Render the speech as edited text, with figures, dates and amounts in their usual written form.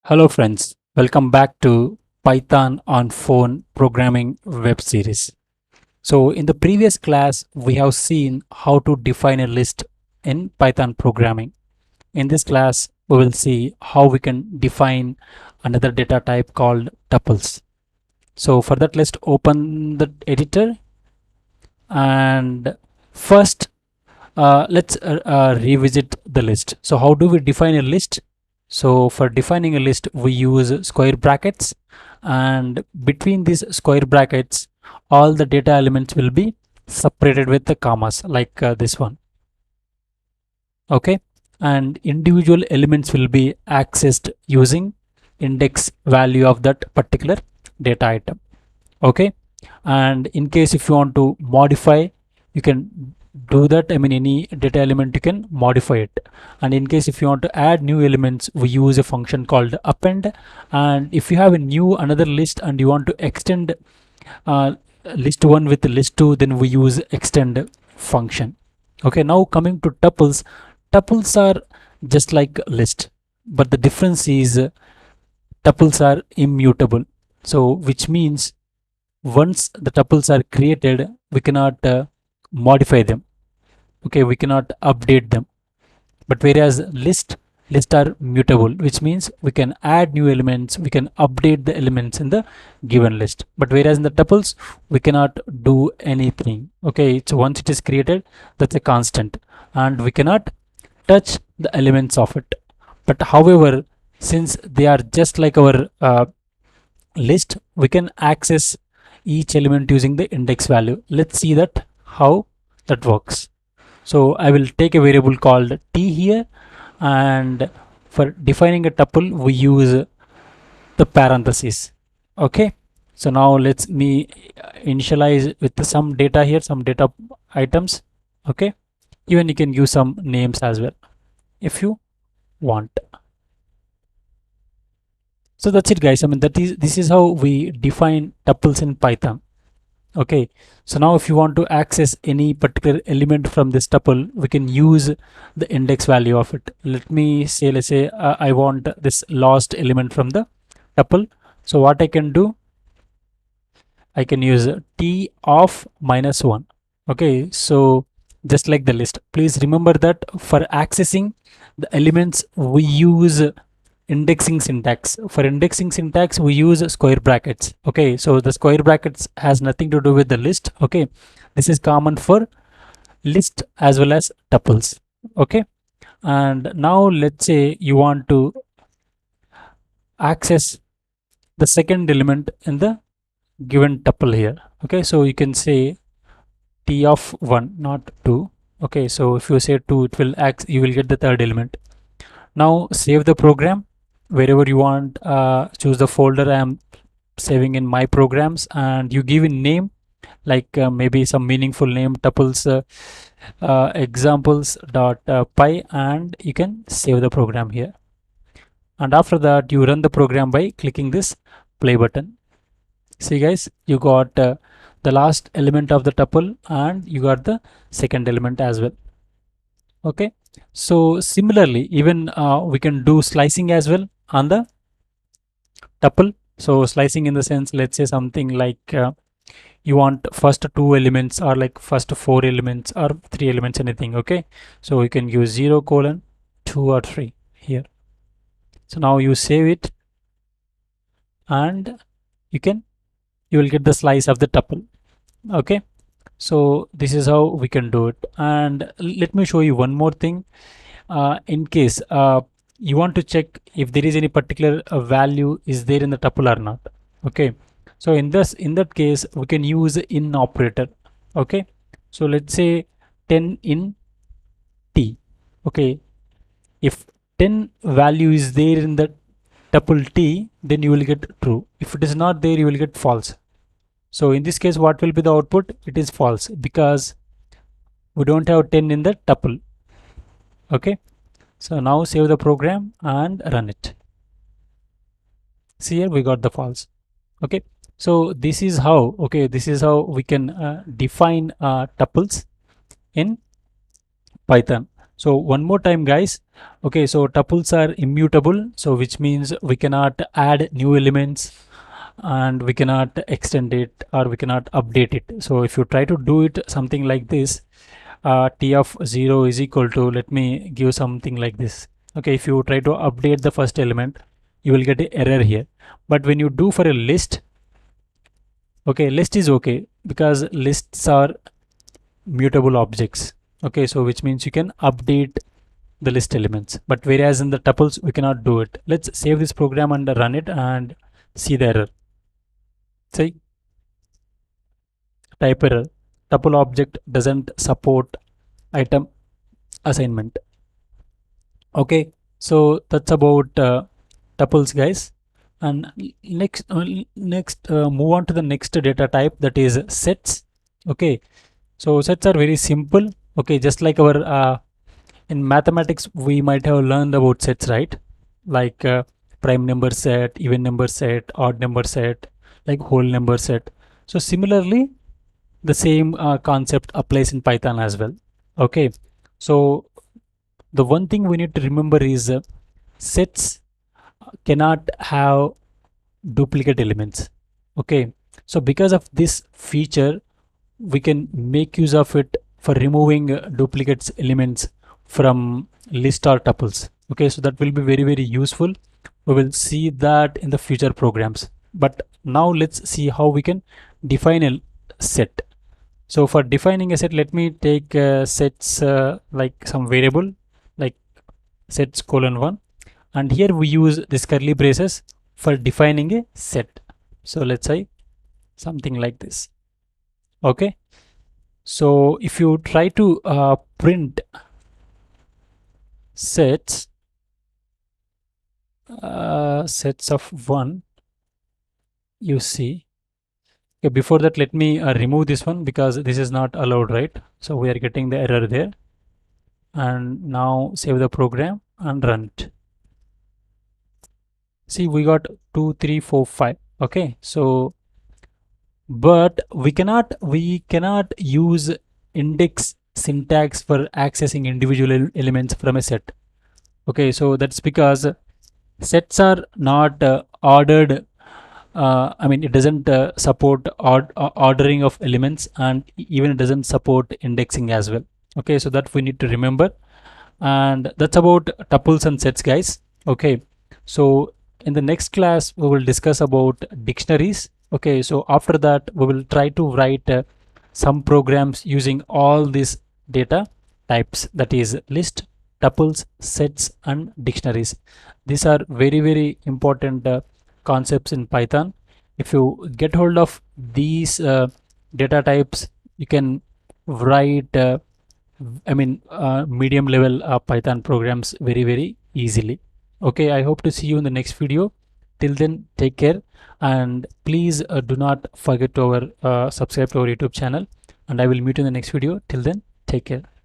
Hello friends, welcome back to Python on Phone programming web series. So in the previous class, we have seen how to define a list in Python programming. In this class, we will see how we can define another data type called tuples. So for that, let's open the editor and first let's revisit the list. So how do we define a list? So for defining a list, we use square brackets, and between these square brackets, all the data elements will be separated with the commas like this one. Okay, and individual elements will be accessed using index value of that particular data item. Okay, and in case if you want to modify, you can do that. I mean, any data element you can modify it, and in case if you want to add new elements, we use a function called append. And if you have a new another list and you want to extend uh, list 1 with list 2, then we use extend function. Okay, now coming to tuples. Tuples are just like list, but the difference is tuples are immutable. So which means once the tuples are created, we cannot modify them. Okay, we cannot update them. But whereas list are mutable, which means we can add new elements, we can update the elements in the given list. But whereas in the tuples, we cannot do anything. Okay, it's once it is created, that's a constant, and we cannot touch the elements of it. But however, since they are just like our list, we can access each element using the index value. Let's see that how that works. So I will take a variable called t here, and for defining a tuple we use the parentheses. Okay, so now let's me initialize with some data here, some data items. Okay, even you can use some names as well if you want. So that's it, guys. I mean, this is how we define tuples in Python. Okay, so now if you want to access any particular element from this tuple, we can use the index value of it. Let me say, let's say I want this last element from the tuple. So what I can do, I can use t of -1. Okay, so just like the list, please remember that for accessing the elements, we use indexing syntax. For indexing syntax, we use square brackets. Okay, so the square brackets has nothing to do with the list. Okay, this is common for list as well as tuples. Okay, and now let's say you want to access the second element in the given tuple here. Okay, so you can say t of 1, not 2. Okay, so if you say 2, it will you will get the third element. Now save the program wherever you want. Choose the folder I am saving in my programs, and you give a name like maybe some meaningful name, tuples examples.py, and you can save the program here. And after that, you run the program by clicking this play button. See guys, you got the last element of the tuple, and you got the second element as well. Okay, so similarly, even we can do slicing as well on the tuple. So slicing in the sense, let's say something like you want first 2 elements, or like first 4 elements, or 3 elements, anything. Okay, so you can use 0:2 or 3 here. So now you save it, and you will get the slice of the tuple. Okay, so this is how we can do it. And let me show you one more thing. In case you want to check if there is any particular value is there in the tuple or not. Okay, so in that case, we can use in operator. Okay, so let's say 10 in t. Okay, if 10 value is there in the tuple t, then you will get true. If it is not there, you will get false. So in this case, what will be the output? It is false because we don't have 10 in the tuple. Okay, so now save the program and run it. See here, we got the false. Okay, so this is how, okay, this is how we can define tuples in Python. So one more time, guys. Okay, so tuples are immutable, so which means we cannot add new elements and we cannot extend it or we cannot update it. So if you try to do it something like this, t of 0 is equal to, let me give something like this. Okay, if you try to update the first element, you will get an error here. But when you do for a list, okay, list is okay because lists are mutable objects. Okay, so which means you can update the list elements, but whereas in the tuples we cannot do it. Let's save this program and run it and see the error. See, type error, tuple object doesn't support item assignment. Okay, so that's about tuples, guys. And next move on to the next data type, that is sets. Okay, so sets are very simple. Okay, just like our in mathematics we might have learned about sets, right? Like prime number set, even number set, odd number set, like whole number set. So similarly the same concept applies in Python as well. Okay, so the one thing we need to remember is sets cannot have duplicate elements. Okay, so because of this feature we can make use of it for removing duplicates elements from list or tuples. Okay, so that will be very useful. We will see that in the future programs, but now let's see how we can define a set. So for defining a set, let me take sets like some variable like sets colon 1, and here we use this curly braces for defining a set. So let's say something like this. Okay, so if you try to print sets sets of 1, you see. Okay, before that let me remove this one because this is not allowed, right? So we are getting the error there. And now save the program and run it. See, we got 2 3 4 5. Okay, so but we cannot use index syntax for accessing individual elements from a set. Okay, so that's because sets are not ordered. I mean, it doesn't support ordering of elements, and even it doesn't support indexing as well. Okay, so that we need to remember. And that's about tuples and sets, guys. Okay, so in the next class we will discuss about dictionaries. Okay, so after that we will try to write some programs using all these data types, that is list, tuples, sets and dictionaries. These are very important concepts in Python. If you get hold of these data types, you can write medium level Python programs very easily. Okay, I hope to see you in the next video. Till then, take care, and please do not forget to our subscribe to our YouTube channel, and I will meet you in the next video. Till then, take care.